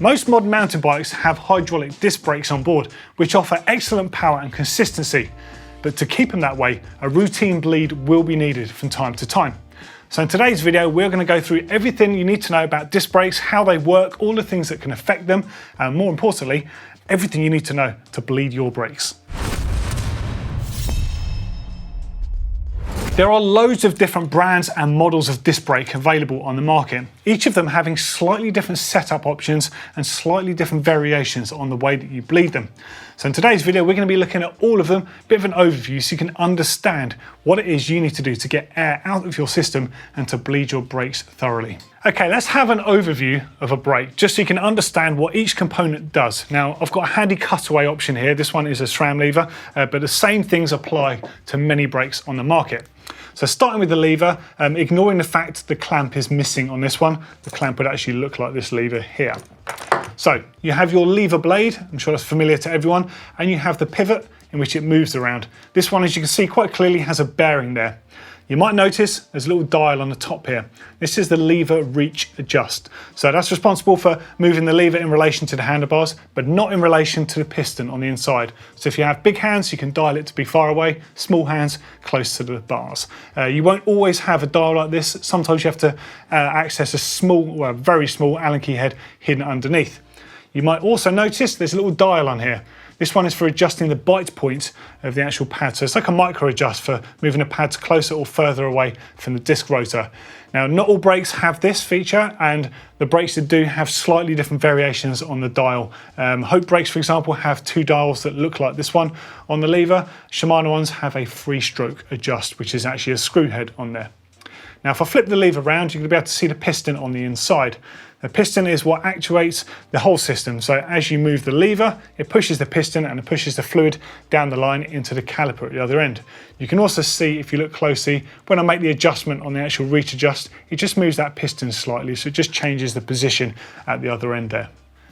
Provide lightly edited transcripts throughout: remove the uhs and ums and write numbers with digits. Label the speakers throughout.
Speaker 1: Most modern mountain bikes have hydraulic disc brakes on board, which offer excellent power and consistency. But to keep them that way, a routine bleed will be needed from time to time. So in today's video, we're going to go through everything you need to know about disc brakes, how they work, all the things that can affect them, and more importantly, everything you need to know to bleed your brakes. There are loads of different brands and models of disc brake available on the market, each of them having slightly different setup options and slightly different variations on the way that you bleed them. So in today's video, we're going to be looking at all of them, a bit of an overview so you can understand what it is you need to do to get air out of your system and to bleed your brakes thoroughly. Okay, let's have an overview of a brake, just so you can understand what each component does. Now, I've got a handy cutaway option here. This one is a SRAM lever, but the same things apply to many brakes on the market. So starting with the lever, ignoring the fact the clamp is missing on this one, the clamp would actually look like this lever here. So you have your lever blade, I'm sure that's familiar to everyone, and you have the pivot in which it moves around. This one, as you can see quite clearly, has a bearing there. You might notice there's a little dial on the top here. This is the lever reach adjust. So that's responsible for moving the lever in relation to the handlebars, but not in relation to the piston on the inside. So if you have big hands, you can dial it to be far away, small hands close to the bars. You won't always have a dial like this. Sometimes you have to access a small, well, very small Allen key head hidden underneath. You might also notice there's a little dial on here. This one is for adjusting the bite point of the actual pad. So it's like a micro adjust for moving the pads closer or further away from the disc rotor. Now, not all brakes have this feature, and the brakes that do have slightly different variations on the dial. Hope brakes, for example, have two dials that look like this one on the lever. Shimano ones have a 3-stroke adjust, which is actually a screw head on there. Now, if I flip the lever around, you're going to be able to see the piston on the inside. The piston is what actuates the whole system. So as you move the lever, it pushes the piston and it pushes the fluid down the line into the caliper at the other end. You can also see, if you look closely, when I make the adjustment on the actual reach adjust, it just moves that piston slightly. So it just changes the position at the other end there.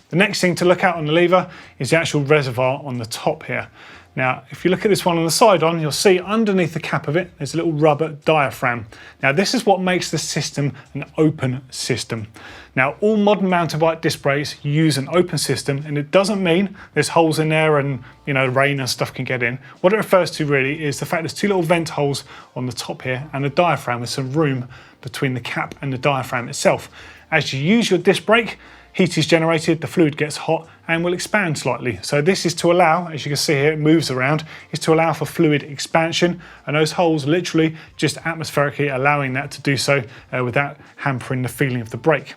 Speaker 1: The next thing to look at on the lever is the actual reservoir on the top here. Now, if you look at this one on the side on, you'll see underneath the cap of it, there's a little rubber diaphragm. Now, this is what makes the system an open system. Now, all modern mountain bike disc brakes use an open system, and it doesn't mean there's holes in there and, rain and stuff can get in. What it refers to really is the fact there's two little vent holes on the top here and a diaphragm with some room between the cap and the diaphragm itself. As you use your disc brake, heat is generated, the fluid gets hot and will expand slightly. So this is to allow, as you can see here, it moves around, is to allow for fluid expansion, and those holes literally just atmospherically allowing that to do so without hampering the feeling of the brake.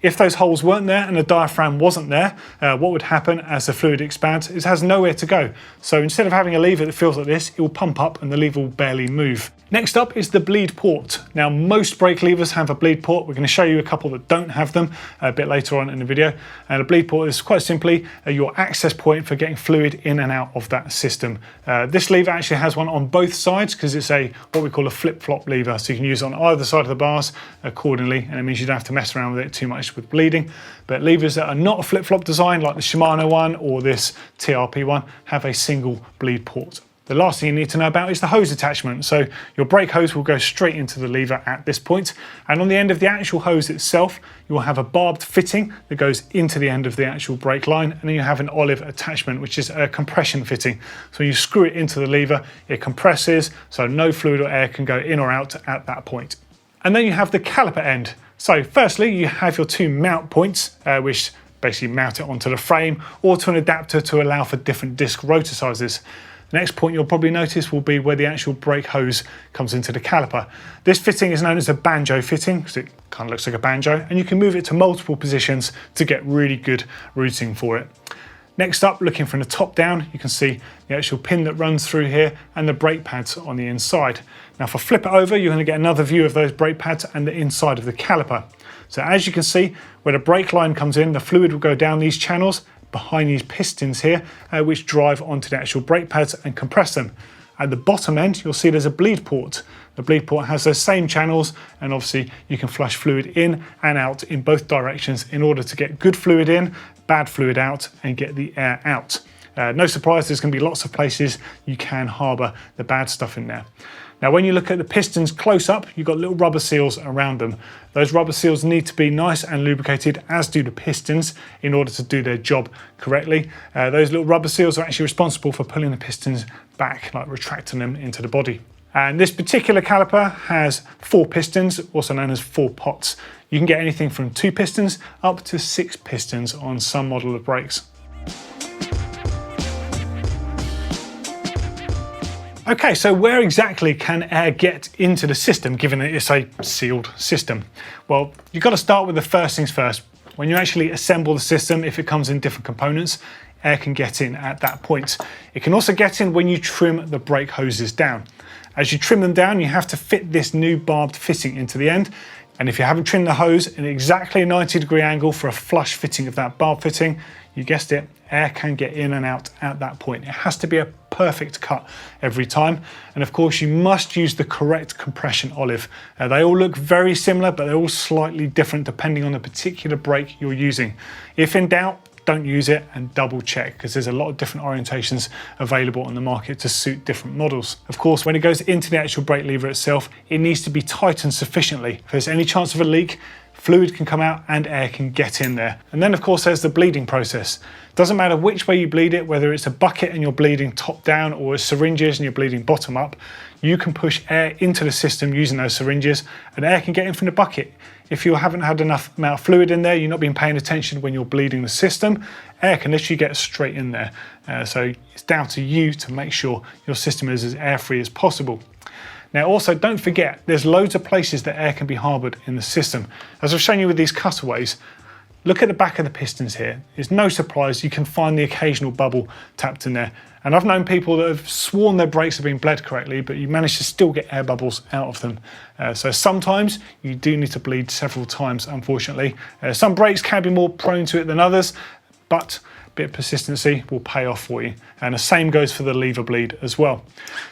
Speaker 1: If those holes weren't there and the diaphragm wasn't there, what would happen as the fluid expands is it has nowhere to go. So instead of having a lever that feels like this, it will pump up and the lever will barely move. Next up is the bleed port. Now, most brake levers have a bleed port. We're going to show you a couple that don't have them a bit later on in the video. And a bleed port is quite simply your access point for getting fluid in and out of that system. This lever actually has one on both sides because it's what we call a flip-flop lever. So you can use it on either side of the bars accordingly, and it means you don't have to mess around with it too much with bleeding. But levers that are not a flip-flop design, like the Shimano one or this TRP one, have a single bleed port. The last thing you need to know about is the hose attachment. So your brake hose will go straight into the lever at this point, and on the end of the actual hose itself, you will have a barbed fitting that goes into the end of the actual brake line, and then you have an olive attachment, which is a compression fitting. So when you screw it into the lever, it compresses, so no fluid or air can go in or out at that point. And then you have the caliper end. So firstly, you have your two mount points, which basically mount it onto the frame or to an adapter to allow for different disc rotor sizes. The next point you'll probably notice will be where the actual brake hose comes into the caliper. This fitting is known as a banjo fitting because it kind of looks like a banjo, and you can move it to multiple positions to get really good routing for it. Next up, looking from the top down, you can see the actual pin that runs through here and the brake pads on the inside. Now, if I flip it over, you're going to get another view of those brake pads and the inside of the caliper. So as you can see, where the brake line comes in, the fluid will go down these channels behind these pistons here, which drive onto the actual brake pads and compress them. At the bottom end, you'll see there's a bleed port. The bleed port has those same channels, and obviously you can flush fluid in and out in both directions in order to get good fluid in, bad fluid out, and get the air out. No surprise, there's going to be lots of places you can harbour the bad stuff in there. Now, when you look at the pistons close up, you've got little rubber seals around them. Those rubber seals need to be nice and lubricated, as do the pistons, in order to do their job correctly. Those little rubber seals are actually responsible for pulling the pistons back, like retracting them into the body. And this particular caliper has 4 pistons, also known as 4 pots. You can get anything from 2 pistons up to 6 pistons on some model of brakes. Okay, so where exactly can air get into the system, given that it's a sealed system? Well, you've got to start with the first things first. When you actually assemble the system, if it comes in different components, air can get in at that point. It can also get in when you trim the brake hoses down. As you trim them down, you have to fit this new barbed fitting into the end. And if you haven't trimmed the hose at exactly a 90-degree angle for a flush fitting of that barb fitting, you guessed it, air can get in and out at that point. It has to be a perfect cut every time. And of course, you must use the correct compression olive. They all look very similar, but they're all slightly different depending on the particular brake you're using. If in doubt, don't use it, and double check, because there's a lot of different orientations available on the market to suit different models. Of course, when it goes into the actual brake lever itself, it needs to be tightened sufficiently. If there's any chance of a leak, fluid can come out and air can get in there. And then of course there's the bleeding process. Doesn't matter which way you bleed it, whether it's a bucket and you're bleeding top down or syringes and you're bleeding bottom up, you can push air into the system using those syringes, and air can get in from the bucket. If you haven't had enough amount of fluid in there, you're not been paying attention when you're bleeding the system, air can literally get straight in there. So it's down to you to make sure your system is as air-free as possible. Now also, don't forget, there's loads of places that air can be harboured in the system. As I've shown you with these cutaways, look at the back of the pistons here. It's no surprise you can find the occasional bubble tapped in there. And I've known people that have sworn their brakes have been bled correctly, but you manage to still get air bubbles out of them. So sometimes you do need to bleed several times, unfortunately. Some brakes can be more prone to it than others, but a bit of persistency will pay off for you. And the same goes for the lever bleed as well.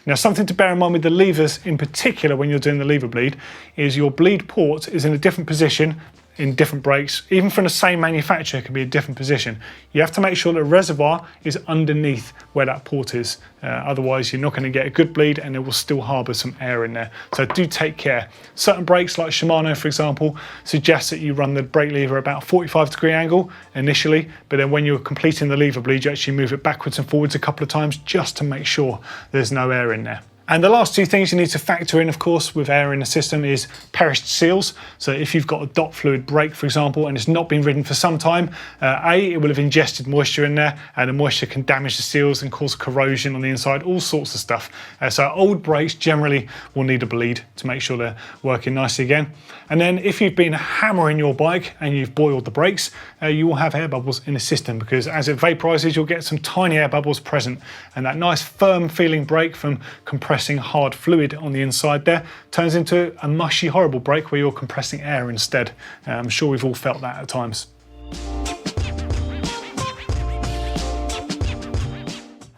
Speaker 1: Now, something to bear in mind with the levers in particular when you're doing the lever bleed is your bleed port is in a different position in different brakes. Even from the same manufacturer, it can be a different position. You have to make sure the reservoir is underneath where that port is. Otherwise, you're not going to get a good bleed and it will still harbour some air in there. So do take care. Certain brakes, like Shimano, for example, suggest that you run the brake lever about 45-degree angle initially, but then when you're completing the lever bleed, you actually move it backwards and forwards a couple of times just to make sure there's no air in there. And the last 2 things you need to factor in, of course, with air in the system is perished seals. So if you've got a dot fluid brake, for example, and it's not been ridden for some time, it will have ingested moisture in there, and the moisture can damage the seals and cause corrosion on the inside, all sorts of stuff. So old brakes generally will need a bleed to make sure they're working nicely again. And then if you've been hammering your bike and you've boiled the brakes, you will have air bubbles in the system, because as it vaporizes, you'll get some tiny air bubbles present, and that nice firm feeling brake from compressing hard fluid on the inside there turns into a mushy, horrible brake where you're compressing air instead. I'm sure we've all felt that at times.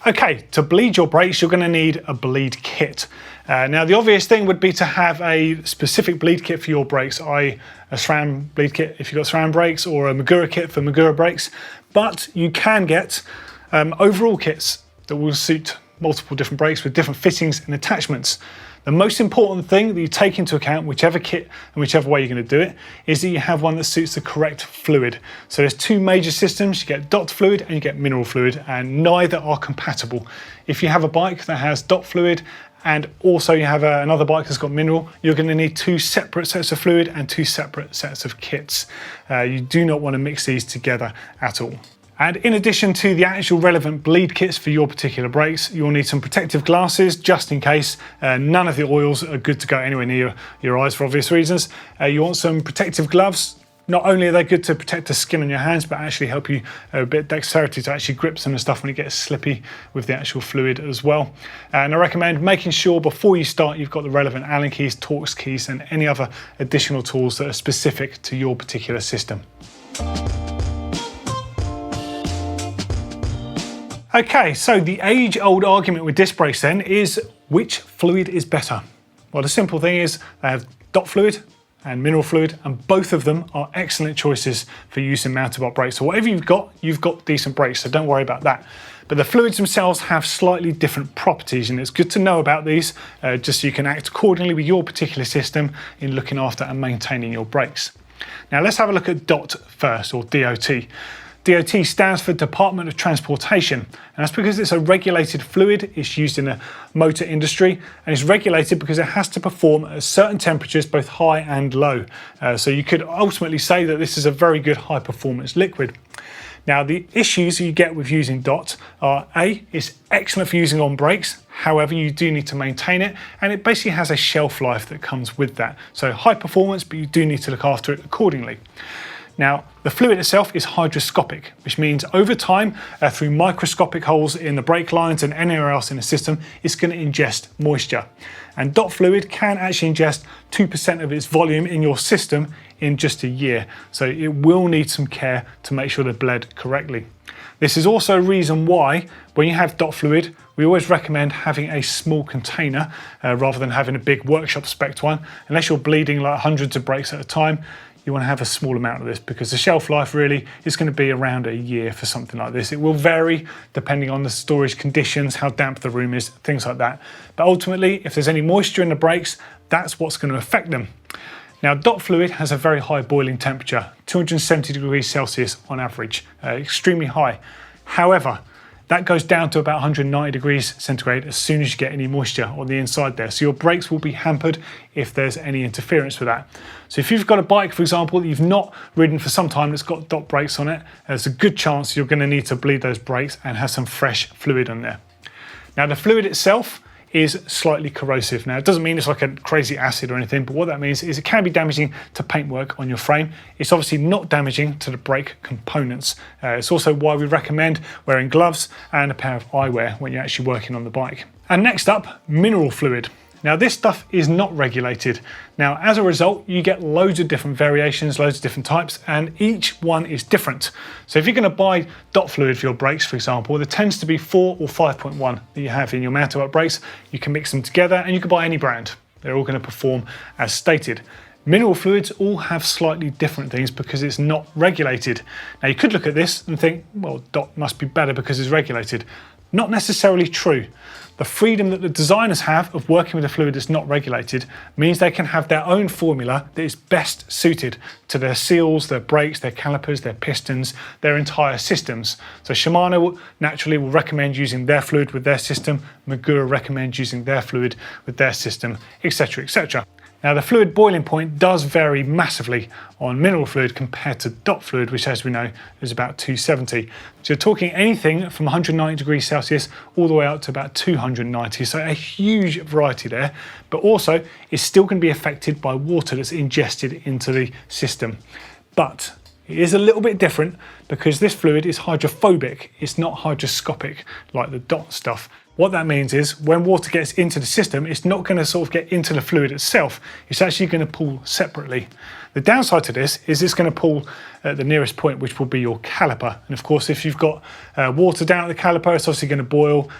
Speaker 1: Okay, to bleed your brakes, you're going to need a bleed kit. Now, the obvious thing would be to have a specific bleed kit for your brakes, i.e. a SRAM bleed kit if you've got SRAM brakes, or a Magura kit for Magura brakes. But you can get overall kits that will suit multiple different brakes with different fittings and attachments. The most important thing that you take into account, whichever kit and whichever way you're going to do it, is that you have one that suits the correct fluid. So there's 2 major systems. You get dot fluid and you get mineral fluid, and neither are compatible. If you have a bike that has dot fluid and also you have another bike that's got mineral, you're going to need 2 separate sets of fluid and 2 separate sets of kits. You do not want to mix these together at all. And in addition to the actual relevant bleed kits for your particular brakes, you'll need some protective glasses just in case. None of the oils are good to go anywhere near your eyes for obvious reasons. You want some protective gloves. Not only are they good to protect the skin on your hands, but actually help you a bit of dexterity to actually grip some of the stuff when it gets slippy with the actual fluid as well. And I recommend making sure before you start you've got the relevant Allen keys, Torx keys, and any other additional tools that are specific to your particular system. Okay, so the age-old argument with disc brakes then is which fluid is better? Well, the simple thing is they have dot fluid and mineral fluid, and both of them are excellent choices for use in mountain bike brakes. So whatever you've got decent brakes, so don't worry about that. But the fluids themselves have slightly different properties, and it's good to know about these just so you can act accordingly with your particular system in looking after and maintaining your brakes. Now let's have a look at DOT first, or DOT. DOT stands for Department of Transportation, and that's because it's a regulated fluid. It's used in the motor industry, and it's regulated because it has to perform at certain temperatures, both high and low. So you could ultimately say that this is a very good high performance liquid. Now the issues you get with using DOT are A, it's excellent for using on brakes, however you do need to maintain it, and it basically has a shelf life that comes with that. So high performance, but you do need to look after it accordingly. Now, the fluid itself is hygroscopic, which means over time, through microscopic holes in the brake lines and anywhere else in the system, it's going to ingest moisture. And DOT fluid can actually ingest 2% of its volume in your system in just a year. So it will need some care to make sure they're bled correctly. This is also a reason why, when you have DOT fluid, we always recommend having a small container rather than having a big workshop spec one. Unless you're bleeding like hundreds of brakes at a time, you want to have a small amount of this, because the shelf life really is going to be around a year for something like this. It will vary depending on the storage conditions, how damp the room is, things like that. But ultimately, if there's any moisture in the brakes, that's what's going to affect them. Now, DOT fluid has a very high boiling temperature, 270 degrees Celsius on average, extremely high. However, that goes down to about 190 degrees centigrade as soon as you get any moisture on the inside there. So your brakes will be hampered if there's any interference with that. So if you've got a bike, for example, that you've not ridden for some time that's got DOT brakes on it, there's a good chance you're going to need to bleed those brakes and have some fresh fluid on there. Now the fluid itself is slightly corrosive. Now it doesn't mean it's like a crazy acid or anything, but what that means is it can be damaging to paintwork on your frame. It's obviously not damaging to the brake components. It's also why we recommend wearing gloves and a pair of eyewear when you're actually working on the bike. And next up, mineral fluid. Now this stuff is not regulated. Now as a result, you get loads of different variations, loads of different types, and each one is different. So if you're going to buy DOT fluid for your brakes, for example, there tends to be 4 or 5.1 that you have in your mountain bike brakes. You can mix them together and you can buy any brand. They're all going to perform as stated. Mineral fluids all have slightly different things because it's not regulated. Now you could look at this and think, well, DOT must be better because it's regulated. Not necessarily true. The freedom that the designers have of working with a fluid that's not regulated means they can have their own formula that is best suited to their seals, their brakes, their calipers, their pistons, their entire systems. So Shimano naturally will recommend using their fluid with their system, Magura recommends using their fluid with their system, etc, etc. Now the fluid boiling point does vary massively on mineral fluid compared to DOT fluid, which as we know is about 270. So you're talking anything from 190 degrees Celsius all the way up to about 290, so a huge variety there, but also it's still going to be affected by water that's ingested into the system. But it is a little bit different because this fluid is hydrophobic, it's not hygroscopic like the DOT stuff. What that means is when water gets into the system, it's not going to sort of get into the fluid itself, it's actually going to pull separately. The downside to this is it's going to pull at the nearest point, which will be your caliper. And of course, if you've got water down at the caliper, it's obviously going to boil,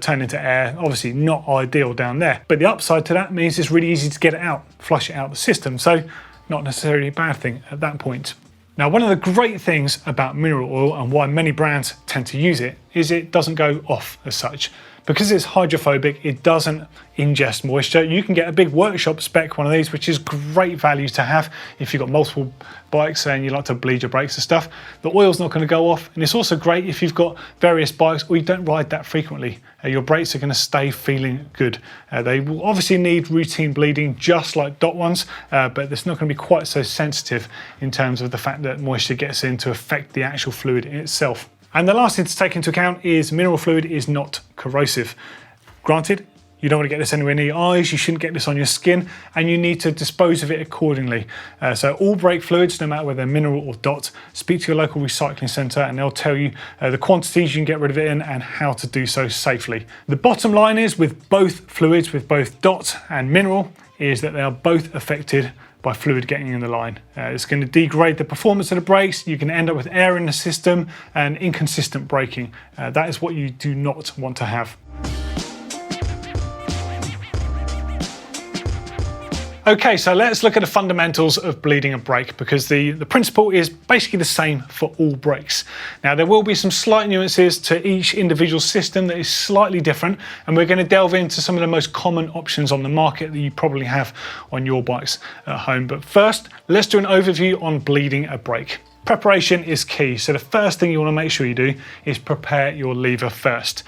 Speaker 1: turn into air, obviously not ideal down there. But the upside to that means it's really easy to get it out, flush it out of the system. So not necessarily a bad thing at that point. Now, one of the great things about mineral oil and why many brands tend to use it is it doesn't go off as such. Because it's hydrophobic, it doesn't ingest moisture. You can get a big workshop spec one of these, which is great value to have if you've got multiple bikes and you like to bleed your brakes and stuff. The oil's not going to go off, and it's also great if you've got various bikes or you don't ride that frequently. Your brakes are going to stay feeling good. They will obviously need routine bleeding just like DOT ones, but it's not going to be quite so sensitive in terms of the fact that moisture gets in to affect the actual fluid in itself. And the last thing to take into account is mineral fluid is not corrosive. Granted, you don't want to get this anywhere near your eyes, you shouldn't get this on your skin, and you need to dispose of it accordingly. So all brake fluids, no matter whether they're mineral or DOT, speak to your local recycling centre and they'll tell you the quantities you can get rid of it in and how to do so safely. The bottom line is with both fluids, with both DOT and mineral, is that they are both affected by fluid getting in the line. It's going to degrade the performance of the brakes, you can end up with air in the system and inconsistent braking. That is what you do not want to have. Okay, so let's look at the fundamentals of bleeding a brake, because the principle is basically the same for all brakes. Now, there will be some slight nuances to each individual system that is slightly different, and we're going to delve into some of the most common options on the market that you probably have on your bikes at home. But first, let's do an overview on bleeding a brake. Preparation is key, so the first thing you want to make sure you do is prepare your lever first.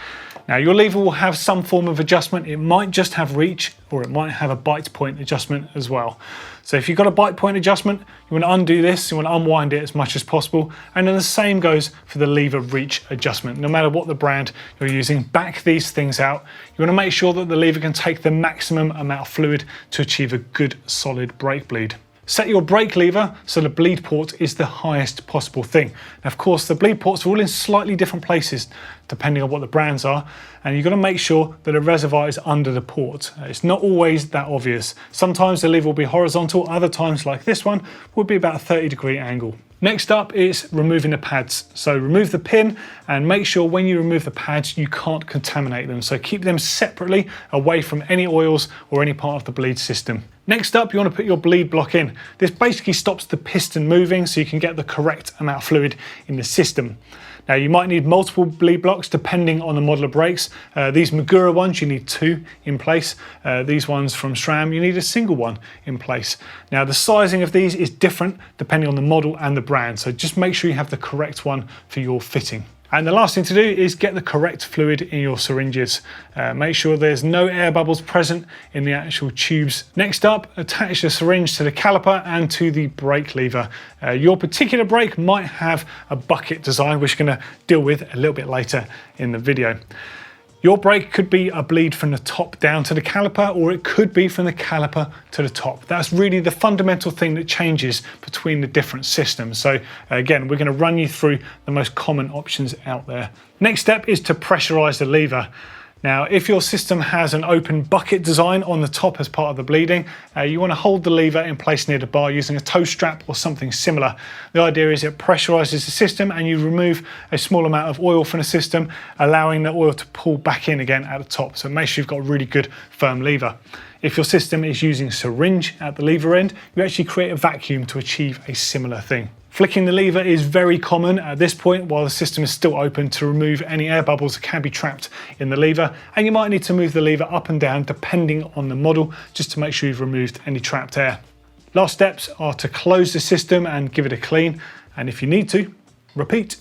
Speaker 1: Now, your lever will have some form of adjustment. It might just have reach, or it might have a bite point adjustment as well. So if you've got a bite point adjustment, you want to undo this, you want to unwind it as much as possible. And then the same goes for the lever reach adjustment. No matter what the brand you're using, back these things out. You want to make sure that the lever can take the maximum amount of fluid to achieve a good solid brake bleed. Set your brake lever so the bleed port is the highest possible thing. Now, of course, the bleed ports are all in slightly different places depending on what the brands are, and you've got to make sure that the reservoir is under the port. It's not always that obvious. Sometimes the lever will be horizontal, other times, like this one, will be about a 30-degree angle. Next up is removing the pads. So remove the pin and make sure when you remove the pads you can't contaminate them. So keep them separately away from any oils or any part of the bleed system. Next up, you want to put your bleed block in. This basically stops the piston moving so you can get the correct amount of fluid in the system. Now, you might need multiple bleed blocks depending on the model of brakes. These Magura ones, you need 2 in place. These ones from SRAM, you need a single one in place. Now, the sizing of these is different depending on the model and the brand, so just make sure you have the correct one for your fitting. And the last thing to do is get the correct fluid in your syringes. Make sure there's no air bubbles present in the actual tubes. Next up, attach the syringe to the caliper and to the brake lever. Your particular brake might have a bucket design, which we're going to deal with a little bit later in the video. Your brake could be a bleed from the top down to the caliper, or it could be from the caliper to the top. That's really the fundamental thing that changes between the different systems. So again, we're going to run you through the most common options out there. Next step is to pressurize the lever. Now, if your system has an open bucket design on the top as part of the bleeding, you want to hold the lever in place near the bar using a tow strap or something similar. The idea is it pressurizes the system and you remove a small amount of oil from the system, allowing the oil to pull back in again at the top. So make sure you've got a really good firm lever. If your system is using a syringe at the lever end, you actually create a vacuum to achieve a similar thing. Flicking the lever is very common at this point while the system is still open to remove any air bubbles that can be trapped in the lever, and you might need to move the lever up and down depending on the model just to make sure you've removed any trapped air. Last steps are to close the system and give it a clean, and if you need to, repeat.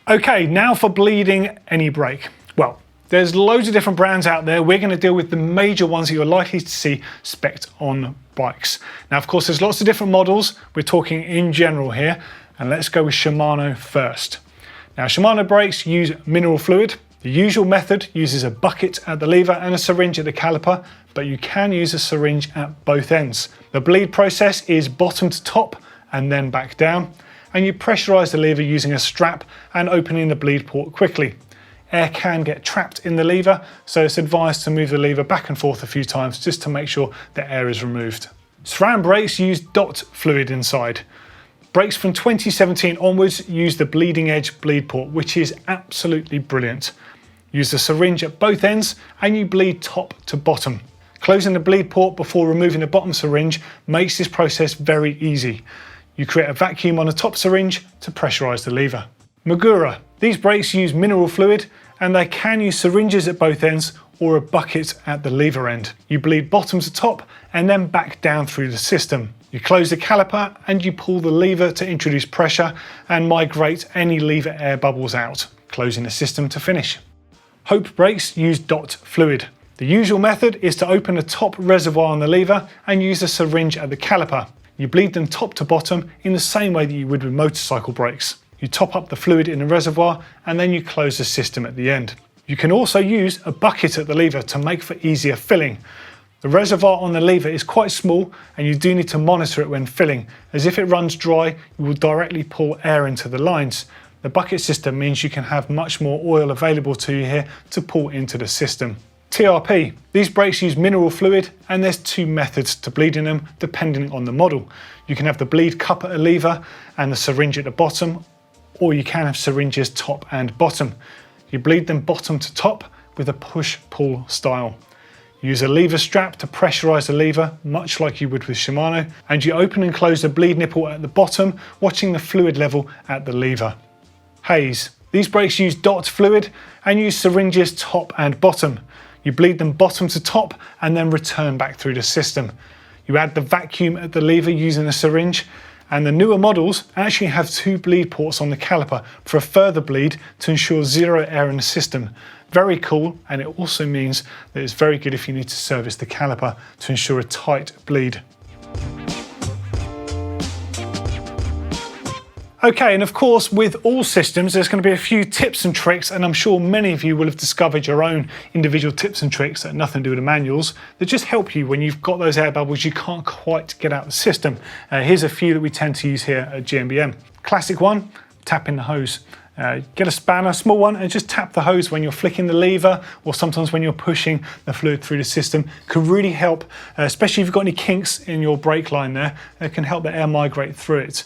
Speaker 1: Okay, now for bleeding any brake. Well, there's loads of different brands out there. We're going to deal with the major ones that you're likely to see spec'd on bikes. Now, of course, there's lots of different models. We're talking in general here, and let's go with Shimano first. Now, Shimano brakes use mineral fluid. The usual method uses a bucket at the lever and a syringe at the caliper, but you can use a syringe at both ends. The bleed process is bottom to top and then back down, and you pressurize the lever using a strap and opening the bleed port quickly. Air can get trapped in the lever, so it's advised to move the lever back and forth a few times just to make sure the air is removed. SRAM brakes use DOT fluid inside. Brakes from 2017 onwards use the bleeding edge bleed port, which is absolutely brilliant. Use the syringe at both ends and you bleed top to bottom. Closing the bleed port before removing the bottom syringe makes this process very easy. You create a vacuum on the top syringe to pressurize the lever. Magura. These brakes use mineral fluid and they can use syringes at both ends or a bucket at the lever end. You bleed bottom to top and then back down through the system. You close the caliper and you pull the lever to introduce pressure and migrate any lever air bubbles out, closing the system to finish. Hope brakes use DOT fluid. The usual method is to open the top reservoir on the lever and use a syringe at the caliper. You bleed them top to bottom in the same way that you would with motorcycle brakes. You top up the fluid in the reservoir and then you close the system at the end. You can also use a bucket at the lever to make for easier filling. The reservoir on the lever is quite small and you do need to monitor it when filling, as if it runs dry, you will directly pull air into the lines. The bucket system means you can have much more oil available to you here to pull into the system. TRP. These brakes use mineral fluid and there's 2 methods to bleeding them depending on the model. You can have the bleed cup at a lever and the syringe at the bottom, or you can have syringes top and bottom. You bleed them bottom to top with a push-pull style. Use a lever strap to pressurize the lever, much like you would with Shimano, and you open and close the bleed nipple at the bottom, watching the fluid level at the lever. Hayes. These brakes use DOT fluid and use syringes top and bottom. You bleed them bottom to top and then return back through the system. You add the vacuum at the lever using a syringe, and the newer models actually have 2 bleed ports on the caliper for a further bleed to ensure zero air in the system. Very cool, and it also means that it's very good if you need to service the caliper to ensure a tight bleed. Okay, and of course, with all systems, there's going to be a few tips and tricks, and I'm sure many of you will have discovered your own individual tips and tricks that have nothing to do with the manuals that just help you when you've got those air bubbles you can't quite get out of the system. Here's a few that we tend to use here at GMBN. Classic one, tapping the hose. Get a spanner, small one, and just tap the hose when you're flicking the lever or sometimes when you're pushing the fluid through the system. Can really help, especially if you've got any kinks in your brake line there, it can help the air migrate through it.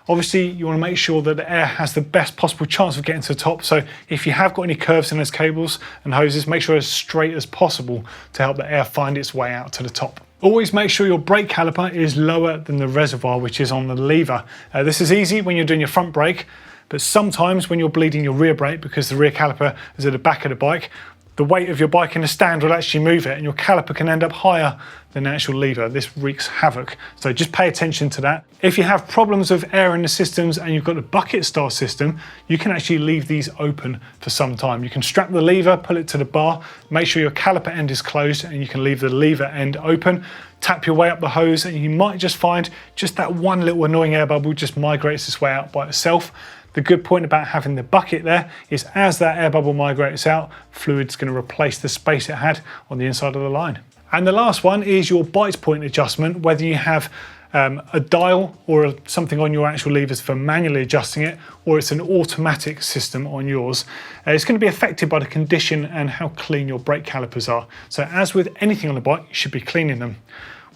Speaker 1: Obviously, you want to make sure that the air has the best possible chance of getting to the top. So if you have got any curves in those cables and hoses, make sure they're as straight as possible to help the air find its way out to the top. Always make sure your brake caliper is lower than the reservoir, which is on the lever. This is easy when you're doing your front brake, but sometimes when you're bleeding your rear brake, because the rear caliper is at the back of the bike, the weight of your bike in the stand will actually move it, and your caliper can end up higher than the actual lever. This wreaks havoc. So just pay attention to that. If you have problems with air in the systems and you've got a bucket style system, you can actually leave these open for some time. You can strap the lever, pull it to the bar, make sure your caliper end is closed, and you can leave the lever end open. Tap your way up the hose, and you might just find just that one little annoying air bubble just migrates its way out by itself. The good point about having the bucket there is as that air bubble migrates out, fluid's going to replace the space it had on the inside of the line. And the last one is your bite point adjustment, whether you have a dial or something on your actual levers for manually adjusting it, or it's an automatic system on yours. It's going to be affected by the condition and how clean your brake calipers are. So as with anything on the bike, you should be cleaning them.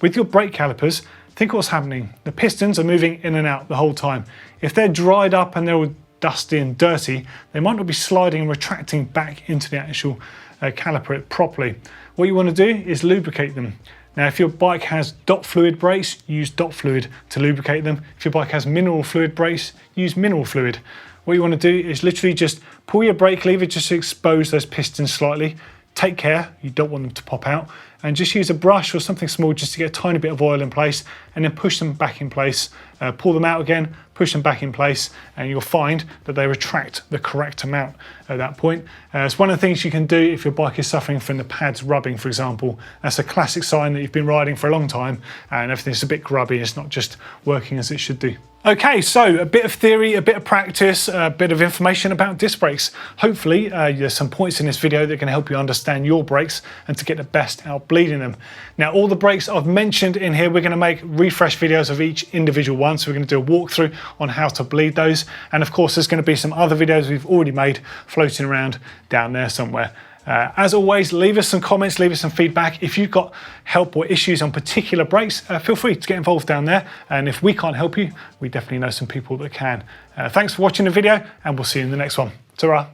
Speaker 1: With your brake calipers, think what's happening. The pistons are moving in and out the whole time. If they're dried up and they're all dusty and dirty, they might not be sliding and retracting back into the actual caliper properly. What you want to do is lubricate them. Now, if your bike has DOT fluid brakes, use DOT fluid to lubricate them. If your bike has mineral fluid brakes, use mineral fluid. What you want to do is literally just pull your brake lever just to expose those pistons slightly. Take care, you don't want them to pop out, and just use a brush or something small just to get a tiny bit of oil in place, and then push them back in place. Pull them out again, push them back in place, and you'll find that they retract the correct amount at that point. It's one of the things you can do if your bike is suffering from the pads rubbing, for example. That's a classic sign that you've been riding for a long time and everything's a bit grubby, it's not just working as it should do. Okay, so a bit of theory, a bit of practice, a bit of information about disc brakes. Hopefully there's some points in this video that can help you understand your brakes and to get the best out bleeding them. Now, all the brakes I've mentioned in here, we're going to make refresh videos of each individual one. So we're going to do a walkthrough on how to bleed those. And of course, there's going to be some other videos we've already made floating around down there somewhere. As always, leave us some comments, leave us some feedback. If you've got help or issues on particular brakes, feel free to get involved down there. And if we can't help you, we definitely know some people that can. Thanks for watching the video, and we'll see you in the next one. Ta-ra.